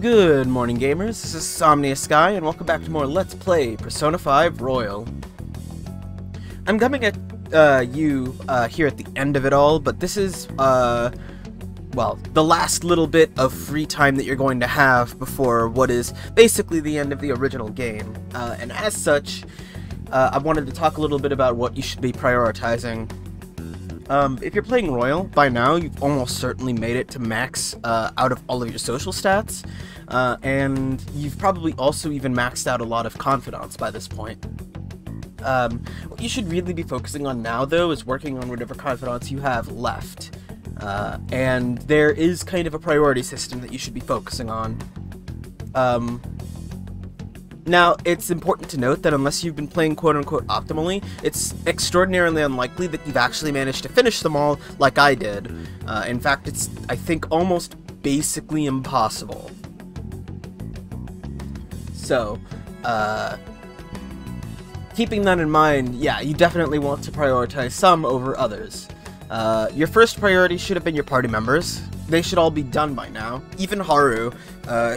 Good morning, gamers. This is SomniaSky, and welcome back to more Let's Play Persona 5 Royal. I'm coming at you here at the end of it all, but this is, well, the last little bit of free time that you're going to have before what is basically the end of the original game. And as such, I wanted to talk a little bit about what you should be prioritizing. If you're playing Royal, by now you've almost certainly made it to max out of all of your social stats, and you've probably also even maxed out a lot of confidants by this point. What you should really be focusing on now, though, is working on whatever confidants you have left. And there is kind of a priority system that you should be focusing on. Now, it's important to note that unless you've been playing quote-unquote optimally, it's extraordinarily unlikely that you've actually managed to finish them all like I did. In fact, it's, I think, almost basically impossible. So, keeping that in mind, yeah, you definitely want to prioritize some over others. Your first priority should have been your party members. They should all be done by now. Even Haru,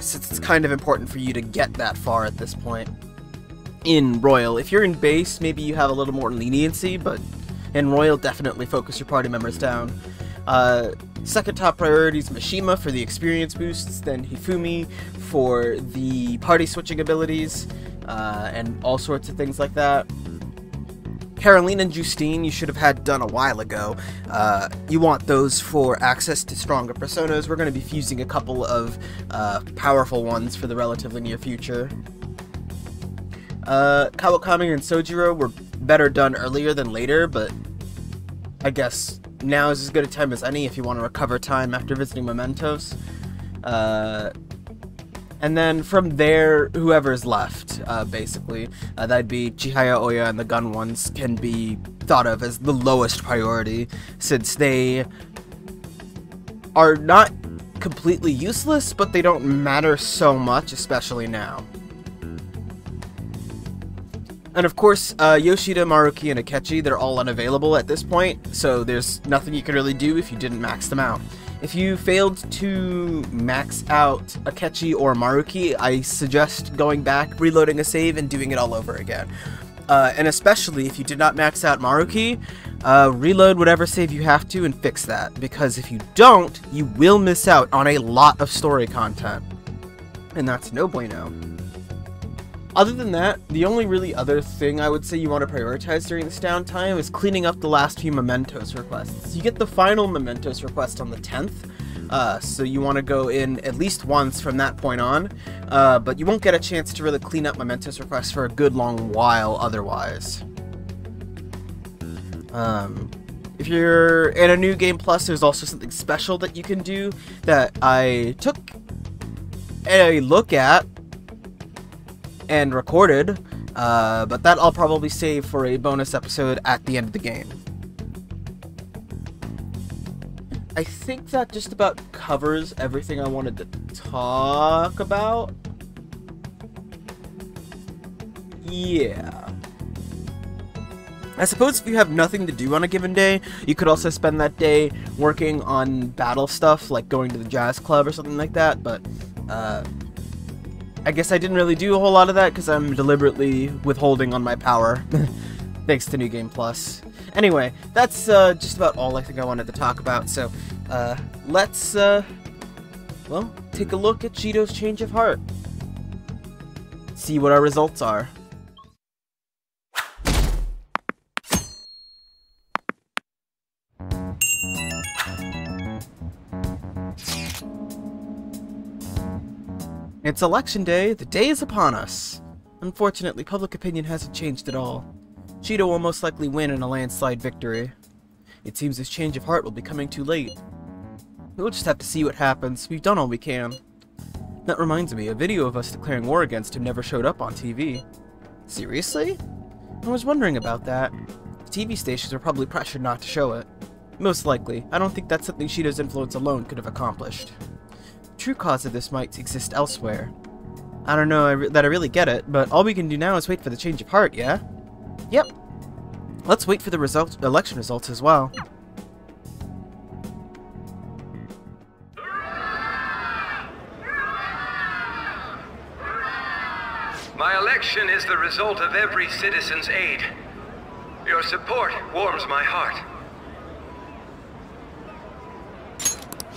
since it's kind of important for you to get that far at this point. In Royal, if you're in base, maybe you have a little more leniency, but in Royal, definitely focus your party members down. Second top priority is Mishima for the experience boosts, then Hifumi for the party switching abilities, and all sorts of things like that. Caroline and Justine you should have had done a while ago. You want those for access to stronger personas. We're going to be fusing a couple of powerful ones for the relatively near future. Kawakami and Sojiro were better done earlier than later, but I guess now is as good a time as any if you want to recover time after visiting Mementos. And then from there, whoever's left, basically. That'd be Chihaya, Oya, and the gun ones can be thought of as the lowest priority, since they are not completely useless, but they don't matter so much, especially now. And of course, Yoshida, Maruki, and Akechi, they're all unavailable at this point, so there's nothing you can really do if you didn't max them out. If you failed to max out Akechi or Maruki, I suggest going back, reloading a save, and doing it all over again. And especially if you did not max out Maruki, reload whatever save you have to and fix that, because if you don't, you will miss out on a lot of story content. And that's no bueno. Other than that, the only really other thing I would say you want to prioritize during this downtime is cleaning up the last few Mementos requests. You get the final Mementos request on the 10th, so you want to go in at least once from that point on, but you won't get a chance to really clean up Mementos requests for a good long while otherwise. If you're in a new game plus, there's also something special that you can do that I took a look at and recorded, but that I'll probably save for a bonus episode at the end of the game. I think that just about covers everything I wanted to talk about. Yeah. I suppose if you have nothing to do on a given day, you could also spend that day working on battle stuff, like going to the jazz club or something like that, but, I guess I didn't really do a whole lot of that because I'm deliberately withholding on my power, thanks to New Game Plus. Anyway, that's just about all I think I wanted to talk about, so let's, well, take a look at Shido's change of heart. See what our results are. It's election day, the day is upon us. Unfortunately, public opinion hasn't changed at all. Shido will most likely win in a landslide victory. It seems his change of heart will be coming too late. We'll just have to see what happens. We've done all we can. That reminds me, a video of us declaring war against him never showed up on TV. Seriously? I was wondering about that. The TV stations were probably pressured not to show it. Most likely. I don't think that's something Shido's influence alone could have accomplished. The true cause of this might exist elsewhere. I don't know that I really get it, but all we can do now is wait for the change of heart, yeah? Yep. Let's wait for the election results as well. My election is the result of every citizen's aid. Your support warms my heart.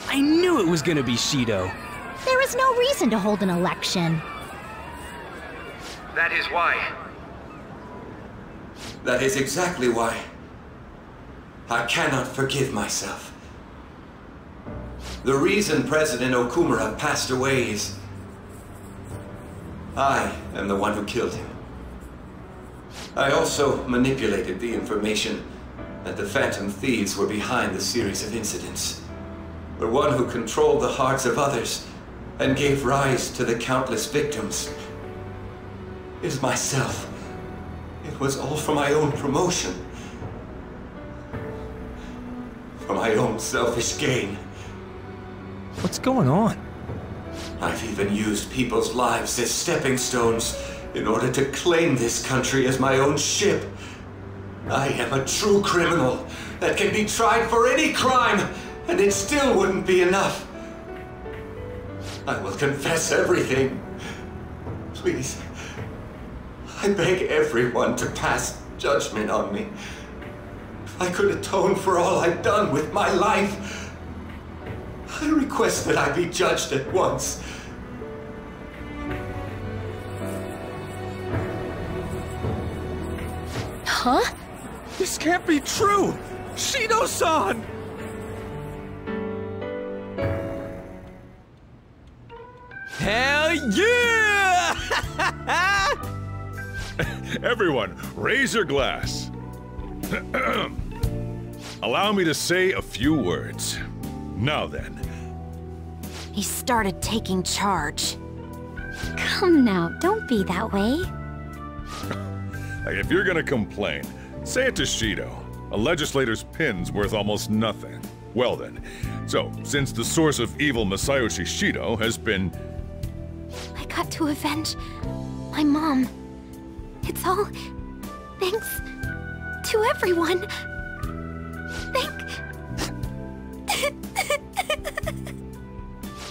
I knew it was gonna be Shido. There is no reason to hold an election. That is why. That is exactly why. I cannot forgive myself. The reason President Okumura passed away is... I am the one who killed him. I also manipulated the information that the Phantom Thieves were behind the series of incidents. The one who controlled the hearts of others and gave rise to the countless victims is myself. It was all for my own promotion. For my own selfish gain. What's going on? I've even used people's lives as stepping stones in order to claim this country as my own ship. I am a true criminal that can be tried for any crime, and it still wouldn't be enough. I will confess everything. Please. I beg everyone to pass judgment on me. If I could atone for all I've done with my life, I request that I be judged at once. Huh? This can't be true! Shido-san! Hell yeah! Everyone, raise your glass. Allow me to say a few words. Now then. He started taking charge. Come now, don't be that way. If you're gonna complain, say it to Shido. A legislator's pin's worth almost nothing. Well then, so since the source of evil Masayoshi Shido has been... I got to avenge my mom. It's all thanks to everyone.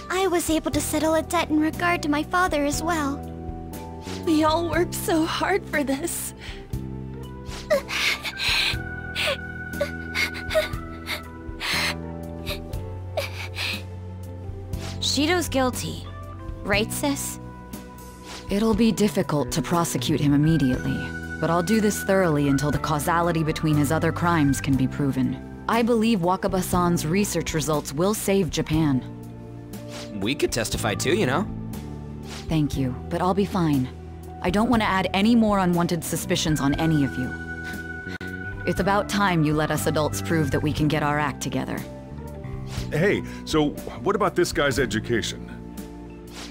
I was able to settle a debt in regard to my father as well. We all worked so hard for this. Shido's guilty, right, sis? It'll be difficult to prosecute him immediately, but I'll do this thoroughly until the causality between his other crimes can be proven. I believe Wakaba-san's research results will save Japan. We could testify too, you know? Thank you, but I'll be fine. I don't want to add any more unwanted suspicions on any of you. It's about time you let us adults prove that we can get our act together. Hey, so what about this guy's education?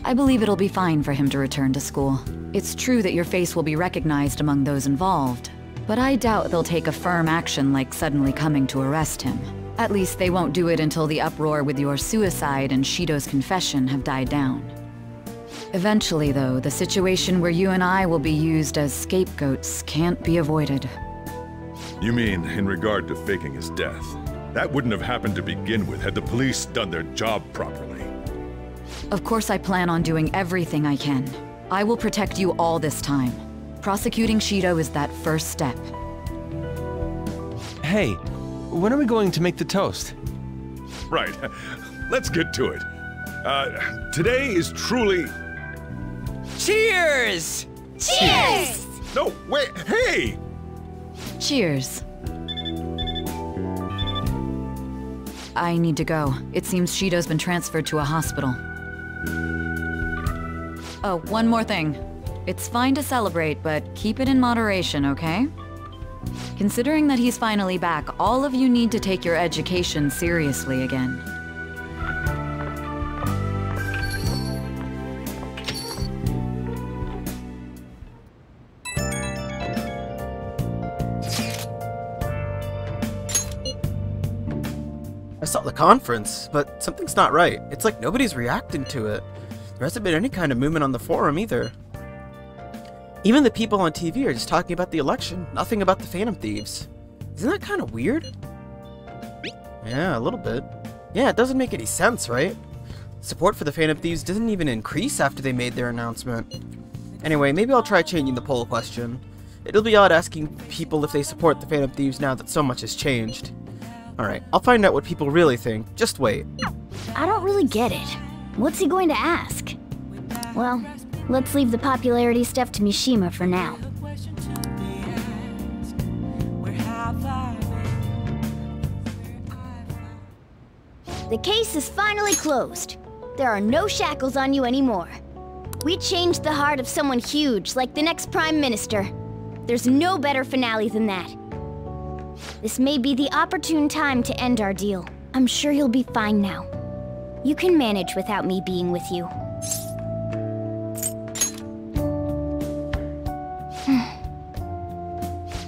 I believe it'll be fine for him to return to school. It's true that your face will be recognized among those involved, but I doubt they'll take a firm action like suddenly coming to arrest him. At least they won't do it until the uproar with your suicide and Shido's confession have died down. Eventually, though, the situation where you and I will be used as scapegoats can't be avoided. You mean in regard to faking his death? That wouldn't have happened to begin with had the police done their job properly. Of course I plan on doing everything I can. I will protect you all this time. Prosecuting Shido is that first step. Hey, when are we going to make the toast? Right. Let's get to it. Today is truly... Cheers! Cheers! No, wait, hey! Cheers. I need to go. It seems Shido's been transferred to a hospital. Oh, one more thing. It's fine to celebrate, but keep it in moderation, okay? Considering that he's finally back, all of you need to take your education seriously again. I saw the conference, but something's not right. It's like nobody's reacting to it. There hasn't been any kind of movement on the forum either. Even the people on TV are just talking about the election, nothing about the Phantom Thieves. Isn't that kind of weird? Yeah, a little bit. Yeah, it doesn't make any sense, right? Support for the Phantom Thieves didn't even increase after they made their announcement. Anyway, maybe I'll try changing the poll question. It'll be odd asking people if they support the Phantom Thieves now that so much has changed. Alright, I'll find out what people really think. Just wait. I don't really get it. What's he going to ask? Well, let's leave the popularity stuff to Mishima for now. The case is finally closed. There are no shackles on you anymore. We changed the heart of someone huge, like the next Prime Minister. There's no better finale than that. This may be the opportune time to end our deal. I'm sure you'll be fine now. You can manage without me being with you.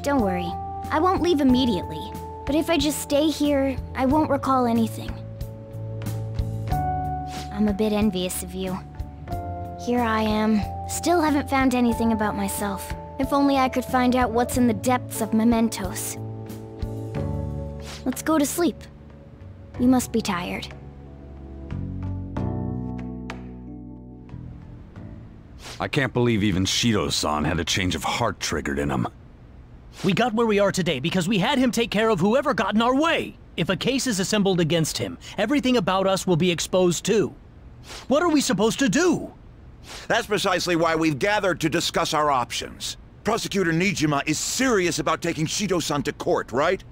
Don't worry, I won't leave immediately. But if I just stay here, I won't recall anything. I'm a bit envious of you. Here I am, still haven't found anything about myself. If only I could find out what's in the depths of mementos. Let's go to sleep. You must be tired. I can't believe even Shido-san had a change of heart triggered in him. We got where we are today because we had him take care of whoever got in our way. If a case is assembled against him, everything about us will be exposed too. What are we supposed to do? That's precisely why we've gathered to discuss our options. Prosecutor Nijima is serious about taking Shido-san to court, right?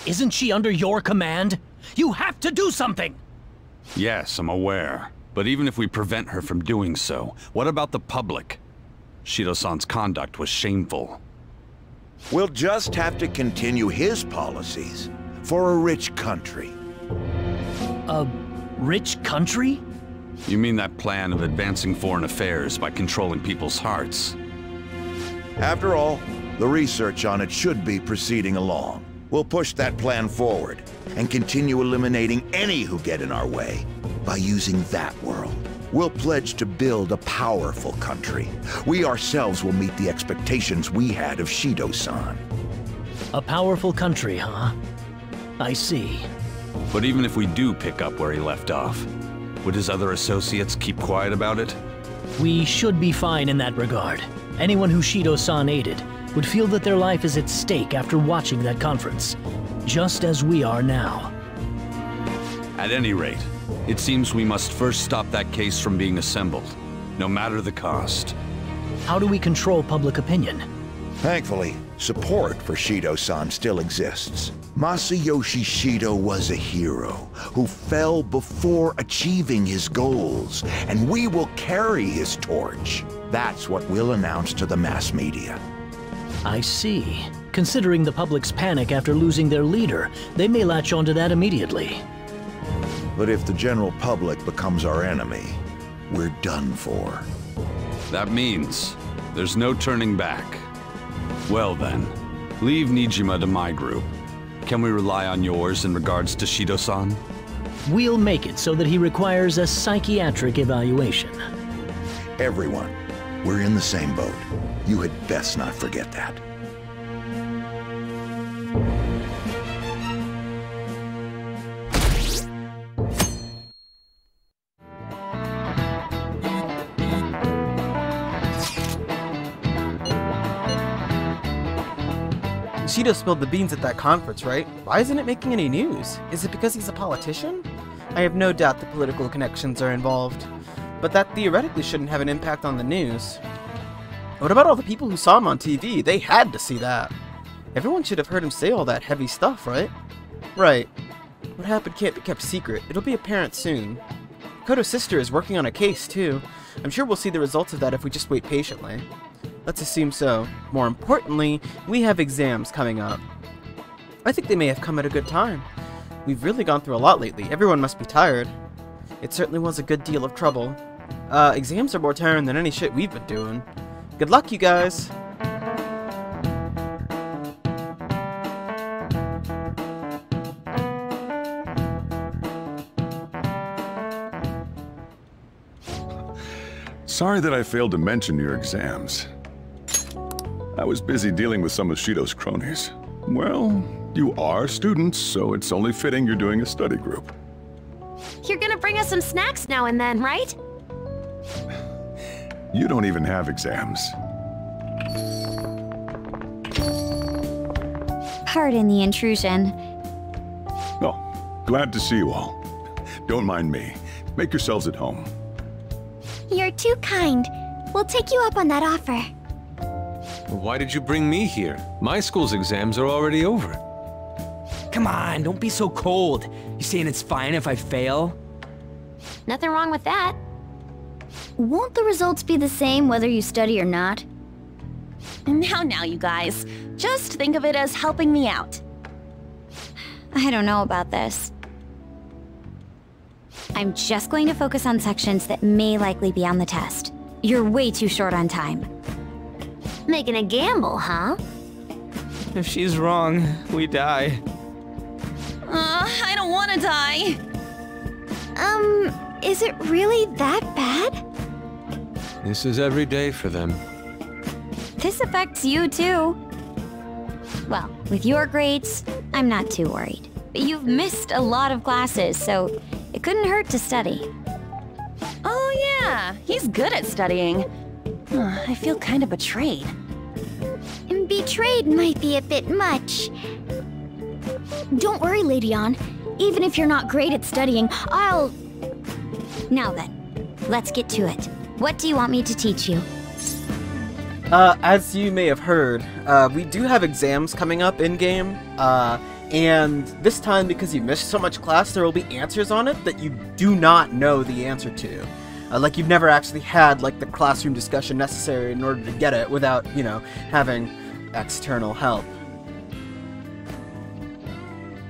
Isn't she under your command? You have to do something! Yes, I'm aware. But even if we prevent her from doing so, what about the public? Shido-san's conduct was shameful. We'll just have to continue his policies for a rich country. A rich country? You mean that plan of advancing foreign affairs by controlling people's hearts? After all, the research on it should be proceeding along. We'll push that plan forward and continue eliminating any who get in our way by using that world. We'll pledge to build a powerful country. We ourselves will meet the expectations we had of Shido-san. A powerful country, huh? I see. But even if we do pick up where he left off, would his other associates keep quiet about it? We should be fine in that regard. Anyone who Shido-san aided would feel that their life is at stake after watching that conference, just as we are now. At any rate, it seems we must first stop that case from being assembled, no matter the cost. How do we control public opinion? Thankfully, support for Shido-san still exists. Masayoshi Shido was a hero who fell before achieving his goals, and we will carry his torch. That's what we'll announce to the mass media. I see. Considering the public's panic after losing their leader, they may latch onto that immediately. But if the general public becomes our enemy, we're done for. That means there's no turning back. Well then, leave Nijima to my group. Can we rely on yours in regards to Shido-san? We'll make it so that he requires a psychiatric evaluation. Everyone, we're in the same boat. You had best not forget that. Shido spilled the beans at that conference, right? Why isn't it making any news? Is it because he's a politician? I have no doubt the political connections are involved, but that theoretically shouldn't have an impact on the news. What about all the people who saw him on TV? They had to see that. Everyone should have heard him say all that heavy stuff, right? Right. What happened can't be kept secret. It'll be apparent soon. Koto's sister is working on a case, too. I'm sure we'll see the results of that if we just wait patiently. Let's assume so. More importantly, we have exams coming up. I think they may have come at a good time. We've really gone through a lot lately. Everyone must be tired. It certainly was a good deal of trouble. Exams are more tiring than any shit we've been doing. Good luck, you guys! Sorry that I failed to mention your exams. I was busy dealing with some of Shido's cronies. Well, you are students, so it's only fitting you're doing a study group. You're gonna bring us some snacks now and then, right? You don't even have exams. Pardon the intrusion. Oh, glad to see you all. Don't mind me. Make yourselves at home. You're too kind. We'll take you up on that offer. Why did you bring me here? My school's exams are already over. Come on, don't be so cold. You saying it's fine if I fail? Nothing wrong with that. Won't the results be the same whether you study or not? Now, you guys. Just think of it as helping me out. I don't know about this. I'm just going to focus on sections that may likely be on the test. You're way too short on time. Making a gamble, huh? If she's wrong, we die. I don't want to die. Is it really that bad? This is every day for them. This affects you too. Well, with your grades, I'm not too worried. But you've missed a lot of classes, so it couldn't hurt to study. Oh yeah, he's good at studying. I feel kind of betrayed. And betrayed might be a bit much. Don't worry, Lady Ann. Even if you're not great at studying, I'll... Now then, let's get to it. What do you want me to teach you? As you may have heard, we do have exams coming up in-game, and this time, because you missed so much class, there will be answers on it that you do not know the answer to. Like you've never actually had, like, the classroom discussion necessary in order to get it without, you know, having external help.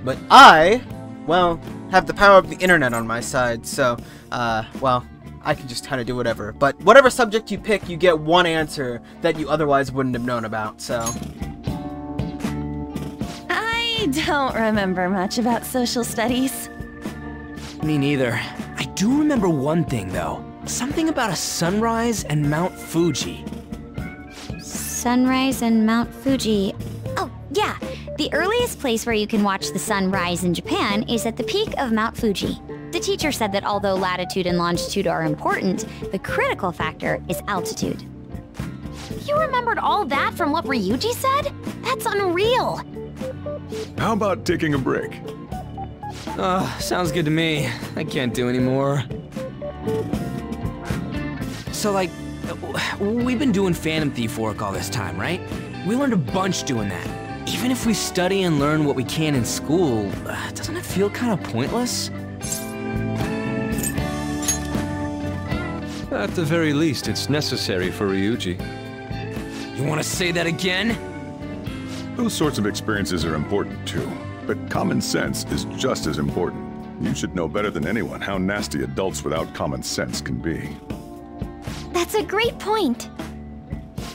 But I, well, have the power of the internet on my side, so, well, I can just kind of do whatever. But whatever subject you pick, you get one answer that you otherwise wouldn't have known about, so... I don't remember much about social studies. Me neither. I do remember one thing, though. Something about a sunrise and Mount Fuji. Sunrise and Mount Fuji. Oh, yeah. The earliest place where you can watch the sun rise in Japan is at the peak of Mount Fuji. The teacher said that although latitude and longitude are important, the critical factor is altitude. You remembered all that from what Ryuji said? That's unreal. How about taking a break? Sounds good to me. I can't do any more. So, like, we've been doing Phantom Thief work all this time, right? We learned a bunch doing that. Even if we study and learn what we can in school, doesn't it feel kind of pointless? At the very least, it's necessary for Ryuji. You want to say that again? Those sorts of experiences are important too, but common sense is just as important. You should know better than anyone how nasty adults without common sense can be. That's a great point.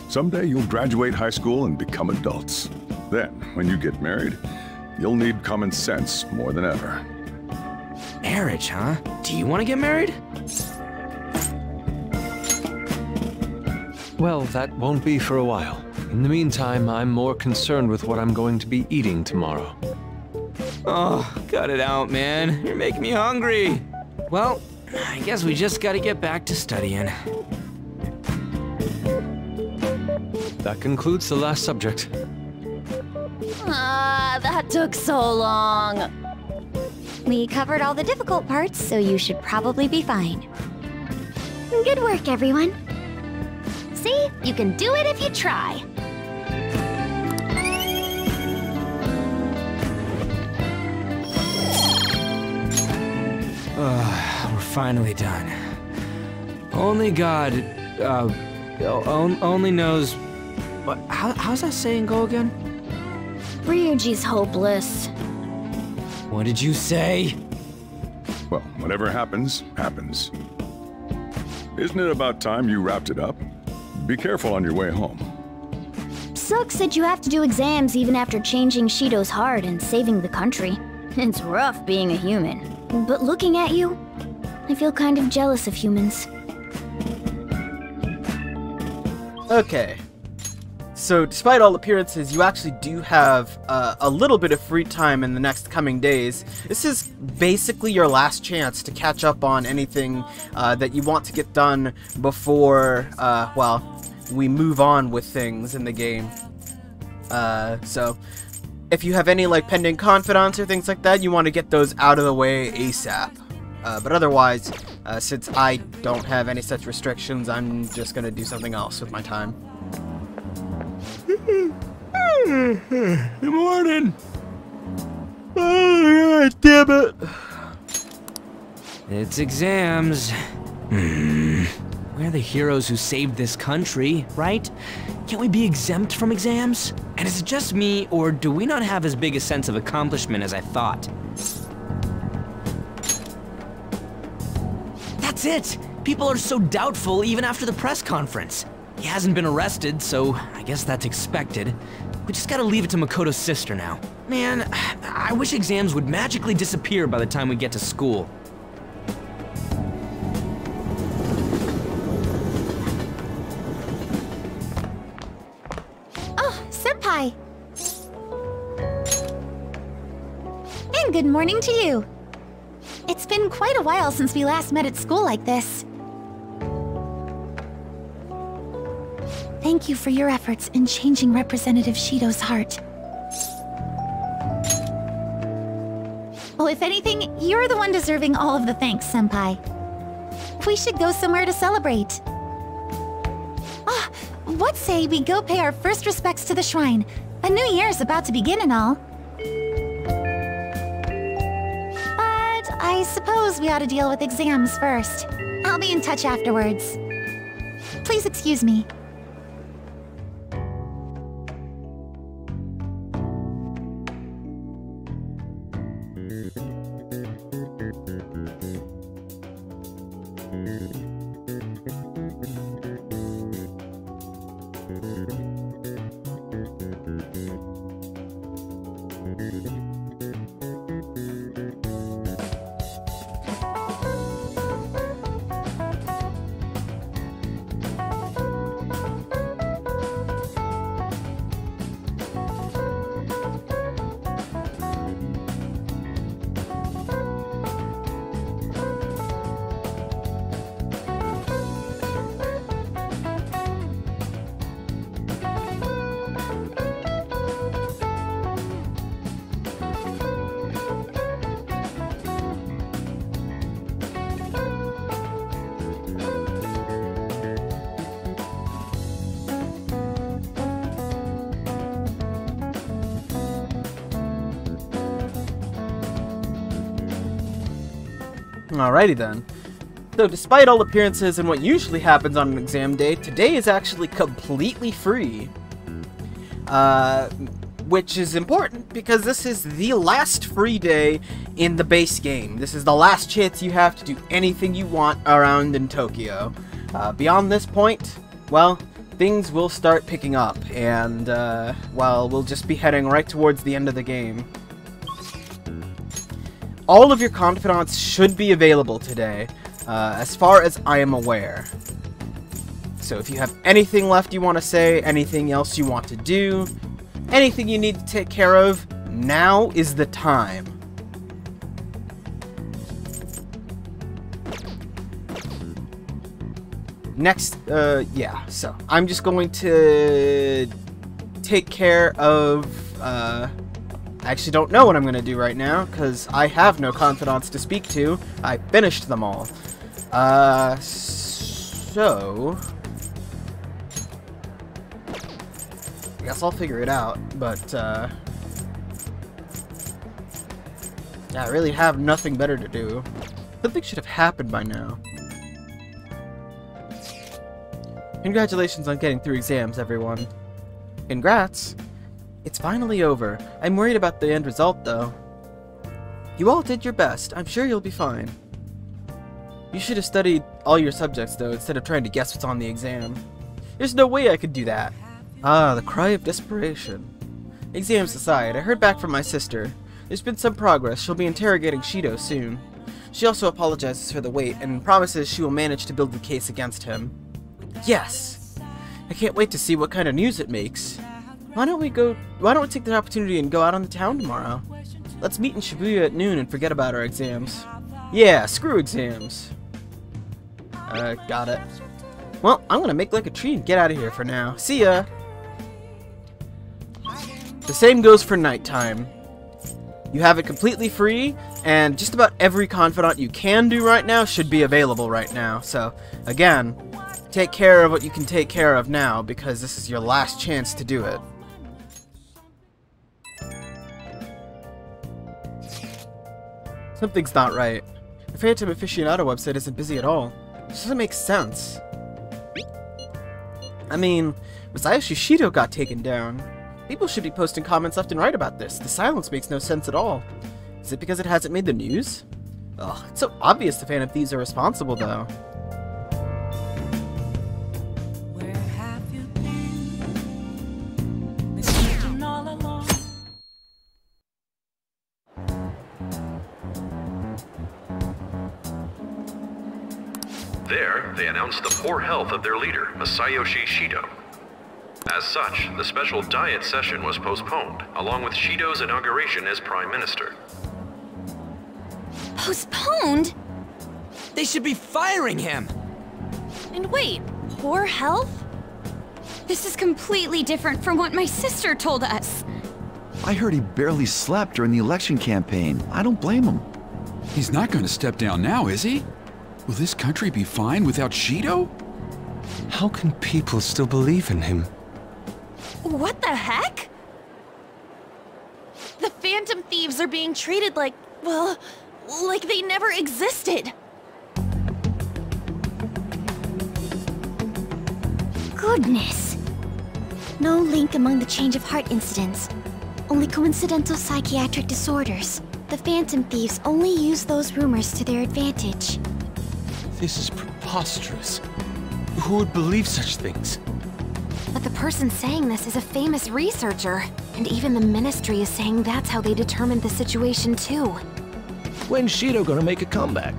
Someday you'll graduate high school and become adults. Then, when you get married, you'll need common sense more than ever. Marriage, huh? Do you want to get married? Well, that won't be for a while. In the meantime, I'm more concerned with what I'm going to be eating tomorrow. Oh, cut it out, man. You're making me hungry. Well, I guess we just gotta get back to studying. That concludes the last subject. That took so long. We covered all the difficult parts, so you should probably be fine. Good work, everyone. See? You can do it if you try. We're finally done. Only God, only knows... What, how's that saying go again? Ryuji's hopeless. What did you say? Well, whatever happens, happens. Isn't it about time you wrapped it up? Be careful on your way home. Silk said you have to do exams even after changing Shido's heart and saving the country. It's rough being a human. But looking at you, I feel kind of jealous of humans. Okay. So despite all appearances, you actually do have a little bit of free time in the next coming days. This is basically your last chance to catch up on anything that you want to get done before, well, we move on with things in the game. So if you have any like pending confidants or things like that, you want to get those out of the way ASAP. But otherwise, since I don't have any such restrictions, I'm just gonna do something else with my time. Good morning. Oh, God damn it. It's exams. We're the heroes who saved this country, right? Can't we be exempt from exams? And is it just me, or do we not have as big a sense of accomplishment as I thought? That's it! People are so doubtful even after the press conference. He hasn't been arrested, so I guess that's expected. We just gotta leave it to Makoto's sister now. Man, I wish exams would magically disappear by the time we get to school. Oh, Senpai! And good morning to you. It's been quite a while since we last met at school like this. Thank you for your efforts in changing Representative Shido's heart. Well, if anything, you're the one deserving all of the thanks, Senpai. We should go somewhere to celebrate. Ah, what say we go pay our first respects to the shrine? A new year's about to begin and all. But I suppose we ought to deal with exams first. I'll be in touch afterwards. Please excuse me. Alrighty then. So despite all appearances and what usually happens on an exam day, today is actually completely free. Which is important, because this is the last free day in the base game. This is the last chance you have to do anything you want around in Tokyo. Beyond this point, well, things will start picking up, and, well, we'll just be heading right towards the end of the game. All of your confidants should be available today, as far as I am aware. So if you have anything left you want to say, anything else you want to do, anything you need to take care of, now is the time. Next, yeah, so I'm just going to take care of, I actually don't know what I'm going to do right now, because I have no confidants to speak to. I finished them all. So I guess I'll figure it out, but, yeah, I really have nothing better to do. Something should have happened by now. Congratulations on getting through exams, everyone. Congrats! It's finally over. I'm worried about the end result, though. You all did your best. I'm sure you'll be fine. You should have studied all your subjects, though, instead of trying to guess what's on the exam. There's no way I could do that. Ah, the cry of desperation. Exams aside, I heard back from my sister. There's been some progress. She'll be interrogating Shido soon. She also apologizes for the wait and promises she will manage to build the case against him. Yes! I can't wait to see what kind of news it makes. Why don't we take the opportunity and go out on the town tomorrow? Let's meet in Shibuya at noon and forget about our exams. Yeah, screw exams. Got it. Well, I'm gonna make like a tree and get out of here for now. See ya! The same goes for nighttime. You have it completely free, and just about every confidant you can do right now should be available right now. So, again, take care of what you can take care of now, because this is your last chance to do it. Something's not right. The Phantom Aficionado website isn't busy at all. This doesn't make sense. I mean, Masayoshi Shido got taken down. People should be posting comments left and right about this. The silence makes no sense at all. Is it because it hasn't made the news? Ugh, it's so obvious the Phantom Thieves are responsible, though. There, they announced the poor health of their leader, Masayoshi Shido. As such, the special diet session was postponed, along with Shido's inauguration as Prime Minister. Postponed? They should be firing him! And wait, poor health? This is completely different from what my sister told us. I heard he barely slept during the election campaign. I don't blame him. He's not going to step down now, is he? Will this country be fine without Shido? How can people still believe in him? What the heck? The Phantom Thieves are being treated like, well, like they never existed. Goodness. No link among the change of heart incidents. Only coincidental psychiatric disorders. The Phantom Thieves only use those rumors to their advantage. This is preposterous. Who would believe such things? But the person saying this is a famous researcher, and even the Ministry is saying that's how they determined the situation too. When's Shido gonna make a comeback?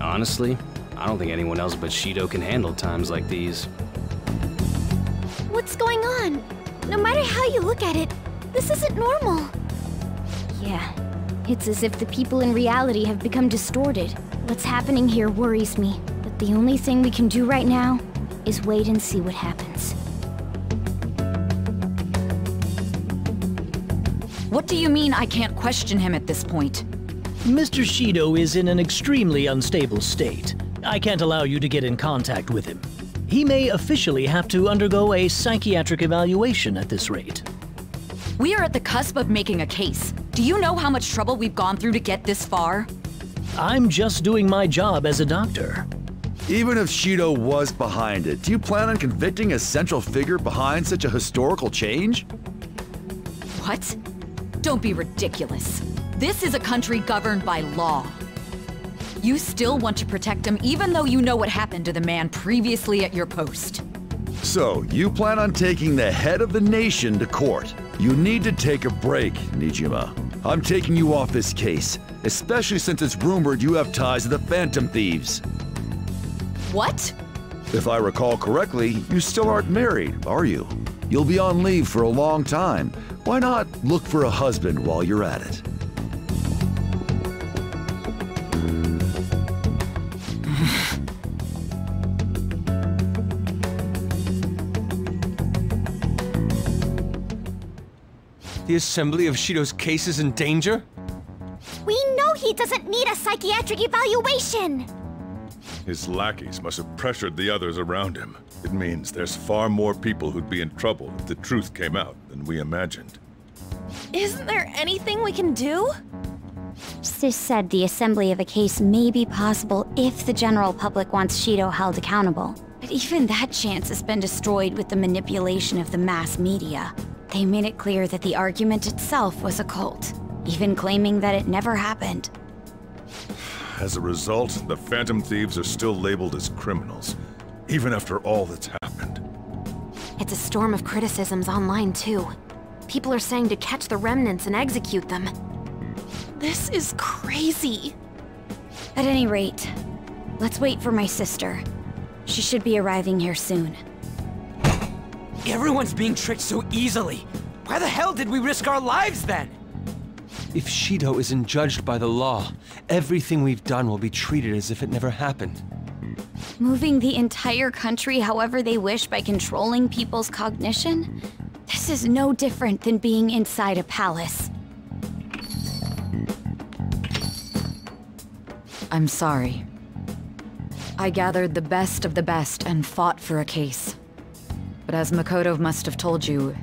Honestly, I don't think anyone else but Shido can handle times like these. What's going on? No matter how you look at it, this isn't normal. Yeah, it's as if the people in reality have become distorted. What's happening here worries me, but the only thing we can do right now is wait and see what happens. What do you mean I can't question him at this point? Mr. Shido is in an extremely unstable state. I can't allow you to get in contact with him. He may officially have to undergo a psychiatric evaluation at this rate. We are at the cusp of making a case. Do you know how much trouble we've gone through to get this far? I'm just doing my job as a doctor. Even if Shido was behind it, do you plan on convicting a central figure behind such a historical change? What? Don't be ridiculous. This is a country governed by law. You still want to protect him even though you know what happened to the man previously at your post. So, you plan on taking the head of the nation to court. You need to take a break, Nijima. I'm taking you off this case, especially since it's rumored you have ties to the Phantom Thieves. What? If I recall correctly, you still aren't married, are you? You'll be on leave for a long time. Why not look for a husband while you're at it? The assembly of Shido's case is in danger? We know he doesn't need a psychiatric evaluation! His lackeys must have pressured the others around him. It means there's far more people who'd be in trouble if the truth came out than we imagined. Isn't there anything we can do? Sis said the assembly of a case may be possible if the general public wants Shido held accountable. But even that chance has been destroyed with the manipulation of the mass media. They made it clear that the argument itself was a cult, even claiming that it never happened. As a result, the Phantom Thieves are still labeled as criminals, even after all that's happened. It's a storm of criticisms online too. People are saying to catch the remnants and execute them. This is crazy. At any rate, let's wait for my sister. She should be arriving here soon. Everyone's being tricked so easily. Why the hell did we risk our lives then? If Shido isn't judged by the law, everything we've done will be treated as if it never happened. Moving the entire country however they wish by controlling people's cognition? This is no different than being inside a palace. I'm sorry. I gathered the best of the best and fought for a case. But as Makoto must have told you,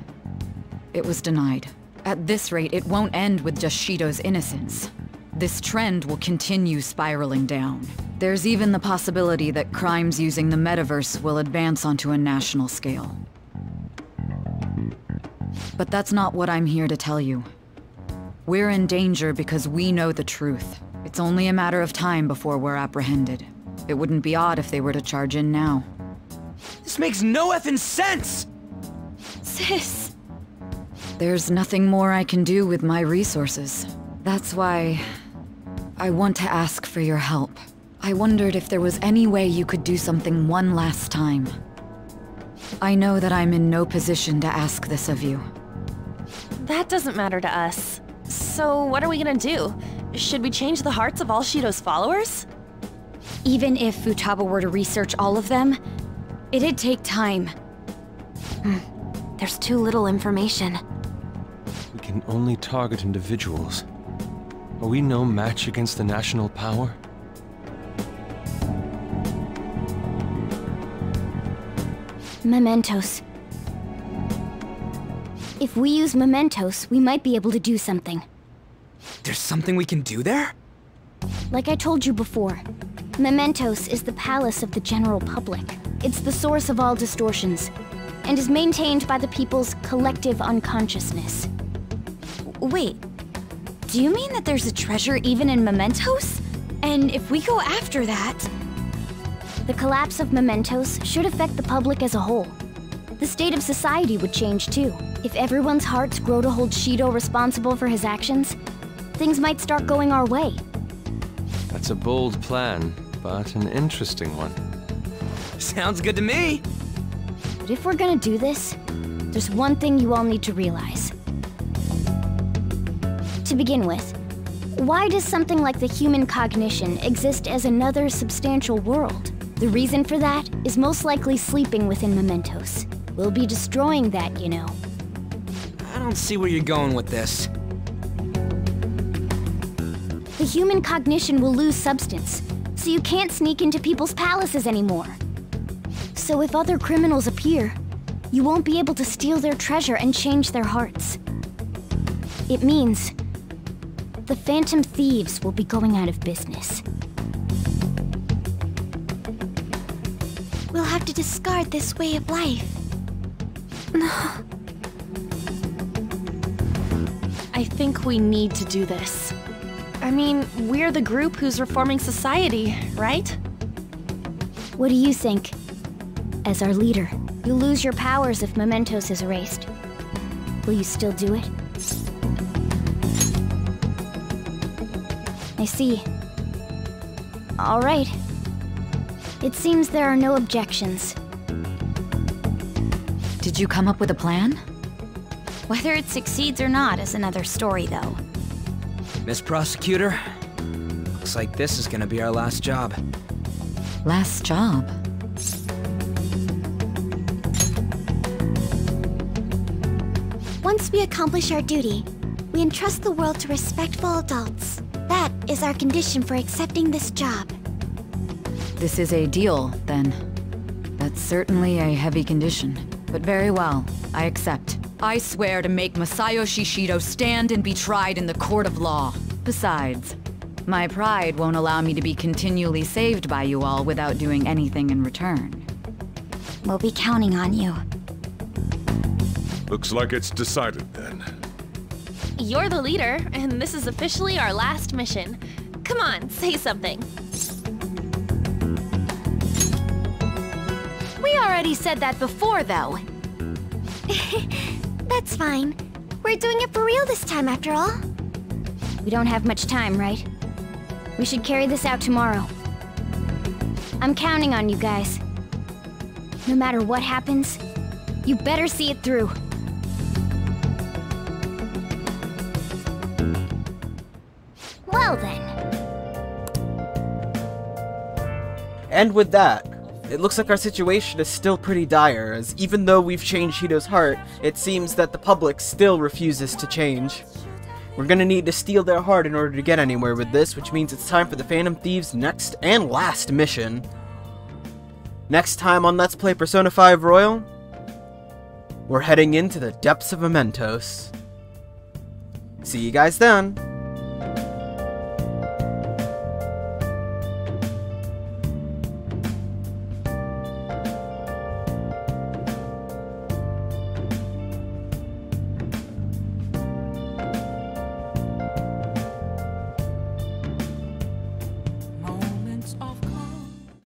it was denied. At this rate, it won't end with just Shido's innocence. This trend will continue spiraling down. There's even the possibility that crimes using the metaverse will advance onto a national scale. But that's not what I'm here to tell you. We're in danger because we know the truth. It's only a matter of time before we're apprehended. It wouldn't be odd if they were to charge in now. This makes no effing sense! Sis! There's nothing more I can do with my resources. That's why I want to ask for your help. I wondered if there was any way you could do something one last time. I know that I'm in no position to ask this of you. That doesn't matter to us. So what are we gonna do? Should we change the hearts of all Shido's followers? Even if Futaba were to research all of them, it'd take time. There's too little information. We can only target individuals. Are we no match against the national power? Mementos. If we use mementos, we might be able to do something. There's something we can do there? Like I told you before, mementos is the palace of the general public. It's the source of all distortions, and is maintained by the people's collective unconsciousness. Wait, do you mean that there's a treasure even in mementos? And if we go after that... The collapse of mementos should affect the public as a whole. The state of society would change too. If everyone's hearts grow to hold Shido responsible for his actions, things might start going our way. That's a bold plan, but an interesting one. Sounds good to me! But if we're gonna do this, there's one thing you all need to realize. To begin with, why does something like the human cognition exist as another substantial world? The reason for that is most likely sleeping within mementos. We'll be destroying that, you know. I don't see where you're going with this. The human cognition will lose substance, so you can't sneak into people's palaces anymore. So if other criminals appear, you won't be able to steal their treasure and change their hearts. It means the Phantom Thieves will be going out of business. We'll have to discard this way of life. I think we need to do this. I mean, we're the group who's reforming society, right? What do you think? As our leader, you'll lose your powers if mementos is erased. Will you still do it? I see. All right. It seems there are no objections. Did you come up with a plan? Whether it succeeds or not is another story, though. Miss Prosecutor, looks like this is gonna be our last job. Last job? Once we accomplish our duty, we entrust the world to respectful adults. That is our condition for accepting this job. This is a deal, then. That's certainly a heavy condition. But very well, I accept. I swear to make Masayoshi Shido stand and be tried in the court of law. Besides, my pride won't allow me to be continually saved by you all without doing anything in return. We'll be counting on you. Looks like it's decided then. You're the leader, and this is officially our last mission. Come on, say something. We already said that before, though. That's fine. We're doing it for real this time, after all. We don't have much time, right? We should carry this out tomorrow. I'm counting on you guys. No matter what happens, you better see it through. Well then. And with that, it looks like our situation is still pretty dire, as even though we've changed Shido's heart, it seems that the public still refuses to change. We're gonna need to steal their heart in order to get anywhere with this, which means it's time for the Phantom Thieves' next and last mission. Next time on Let's Play Persona 5 Royal, we're heading into the depths of Mementos. See you guys then!